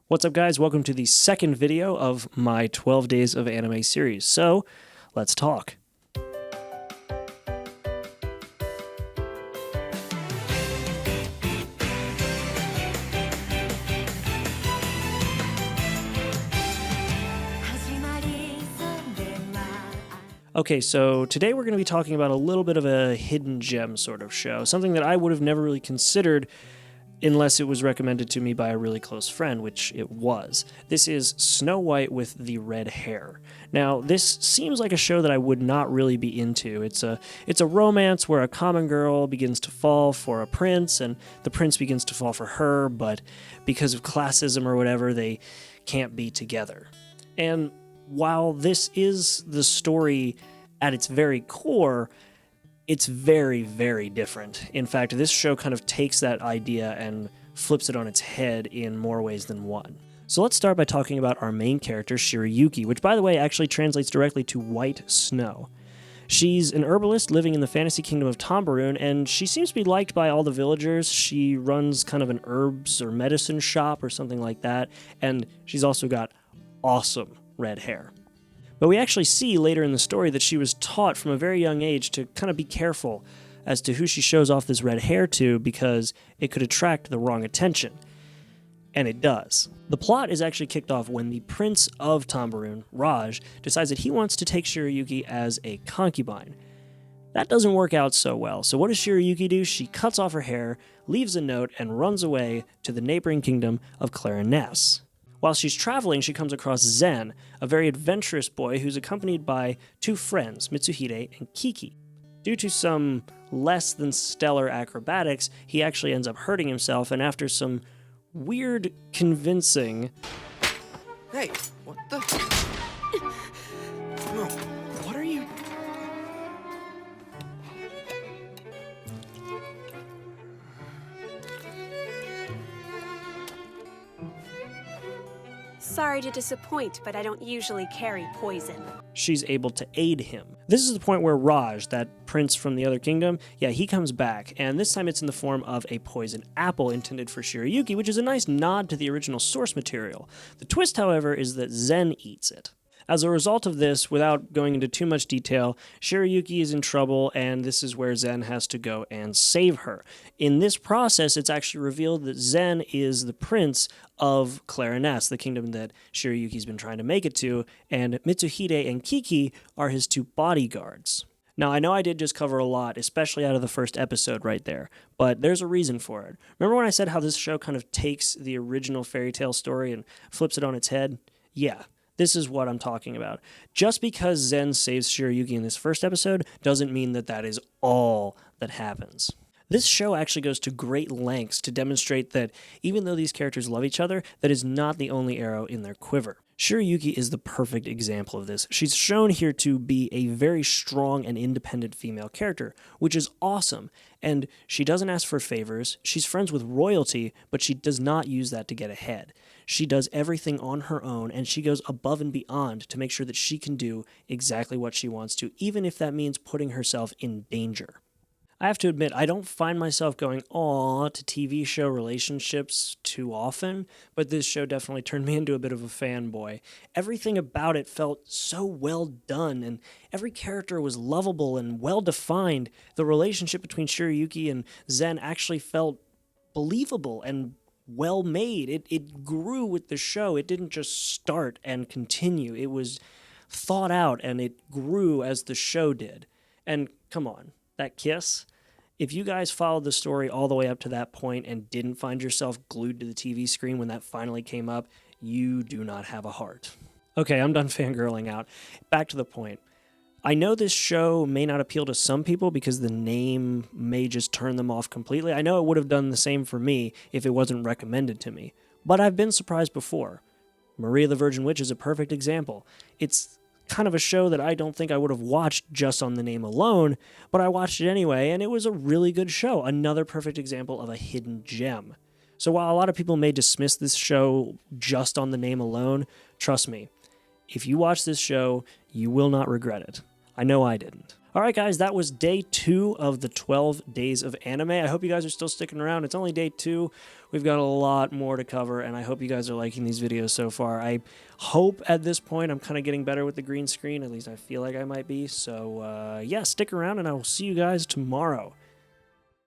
What's up, guys? Welcome to the second video of my 12 Days of Anime series. So, let's talk. Okay, so today we're going to be talking about a little bit of a hidden gem sort of show, something that I would have never really considered unless it was recommended to me by a really close friend, which it was. This is Snow White with the Red Hair. Now, this seems like a show that I would not really be into. It's a romance where a common girl begins to fall for a prince, and the prince begins to fall for her, but because of classism or whatever, they can't be together. And while this is the story at its very core, it's very, very different. In fact, this show kind of takes that idea and flips it on its head in more ways than one. So let's start by talking about our main character, Shirayuki, which, by the way, actually translates directly to white snow. She's an herbalist living in the fantasy kingdom of Tambourine, and she seems to be liked by all the villagers. She runs kind of an herbs or medicine shop or something like that, and she's also got awesome red hair. But we actually see later in the story that she was taught from a very young age to kind of be careful as to who she shows off this red hair to, because it could attract the wrong attention. And it does. The plot is actually kicked off when the Prince of Tambourine, Raj, decides that he wants to take Shirayuki as a concubine. That doesn't work out so well, so what does Shirayuki do? She cuts off her hair, leaves a note, and runs away to the neighboring kingdom of Clarinesse. While she's traveling, she comes across Zen, a very adventurous boy who's accompanied by two friends, Mitsuhide and Kiki. Due to some less than stellar acrobatics, he actually ends up hurting himself, and after some weird convincing... Hey, what the... No, what are you... Sorry to disappoint, but I don't usually carry poison. She's able to aid him. This is the point where Raj, that prince from the other kingdom, he comes back, and this time it's in the form of a poison apple intended for Shirayuki, which is a nice nod to the original source material. The twist, however, is that Zen eats it. As a result of this, without going into too much detail, Shirayuki is in trouble, and this is where Zen has to go and save her. In this process, it's actually revealed that Zen is the prince of Clarinesse, the kingdom that Shirayuki's been trying to make it to, and Mitsuhide and Kiki are his two bodyguards. Now, I know I did just cover a lot, especially out of the first episode right there, but there's a reason for it. Remember when I said how this show kind of takes the original fairy tale story and flips it on its head? Yeah. This is what I'm talking about. Just because Zen saves Shirayuki in this first episode doesn't mean that that is all that happens. This show actually goes to great lengths to demonstrate that even though these characters love each other, that is not the only arrow in their quiver. Shirayuki is the perfect example of this. She's shown here to be a very strong and independent female character, which is awesome. And she doesn't ask for favors. She's friends with royalty, but she does not use that to get ahead. She does everything on her own, and she goes above and beyond to make sure that she can do exactly what she wants to, even if that means putting herself in danger. I have to admit, I don't find myself going, aw, to TV show relationships too often, but this show definitely turned me into a bit of a fanboy. Everything about it felt so well done, and every character was lovable and well-defined. The relationship between Shirayuki and Zen actually felt believable and well-made. It grew with the show. It didn't just start and continue. It was thought out, and it grew as the show did. And come on. That kiss, if you guys followed the story all the way up to that point and didn't find yourself glued to the TV screen when that finally came up, you do not have a heart. Okay, I'm done fangirling out. Back to the point. I know this show may not appeal to some people because the name may just turn them off completely. I know it would have done the same for me if it wasn't recommended to me. But I've been surprised before. Maria the Virgin Witch is a perfect example. It's kind of a show that I don't think I would have watched just on the name alone, but I watched it anyway, and it was a really good show. Another perfect example of a hidden gem. So while a lot of people may dismiss this show just on the name alone, trust me, if you watch this show, you will not regret it. I know I didn't. Alright guys, that was day 2 of the 12 Days of Anime. I hope you guys are still sticking around. It's only day 2. We've got a lot more to cover, and I hope you guys are liking these videos so far. I hope at this point I'm kind of getting better with the green screen. At least I feel like I might be. So, yeah, stick around, and I will see you guys tomorrow.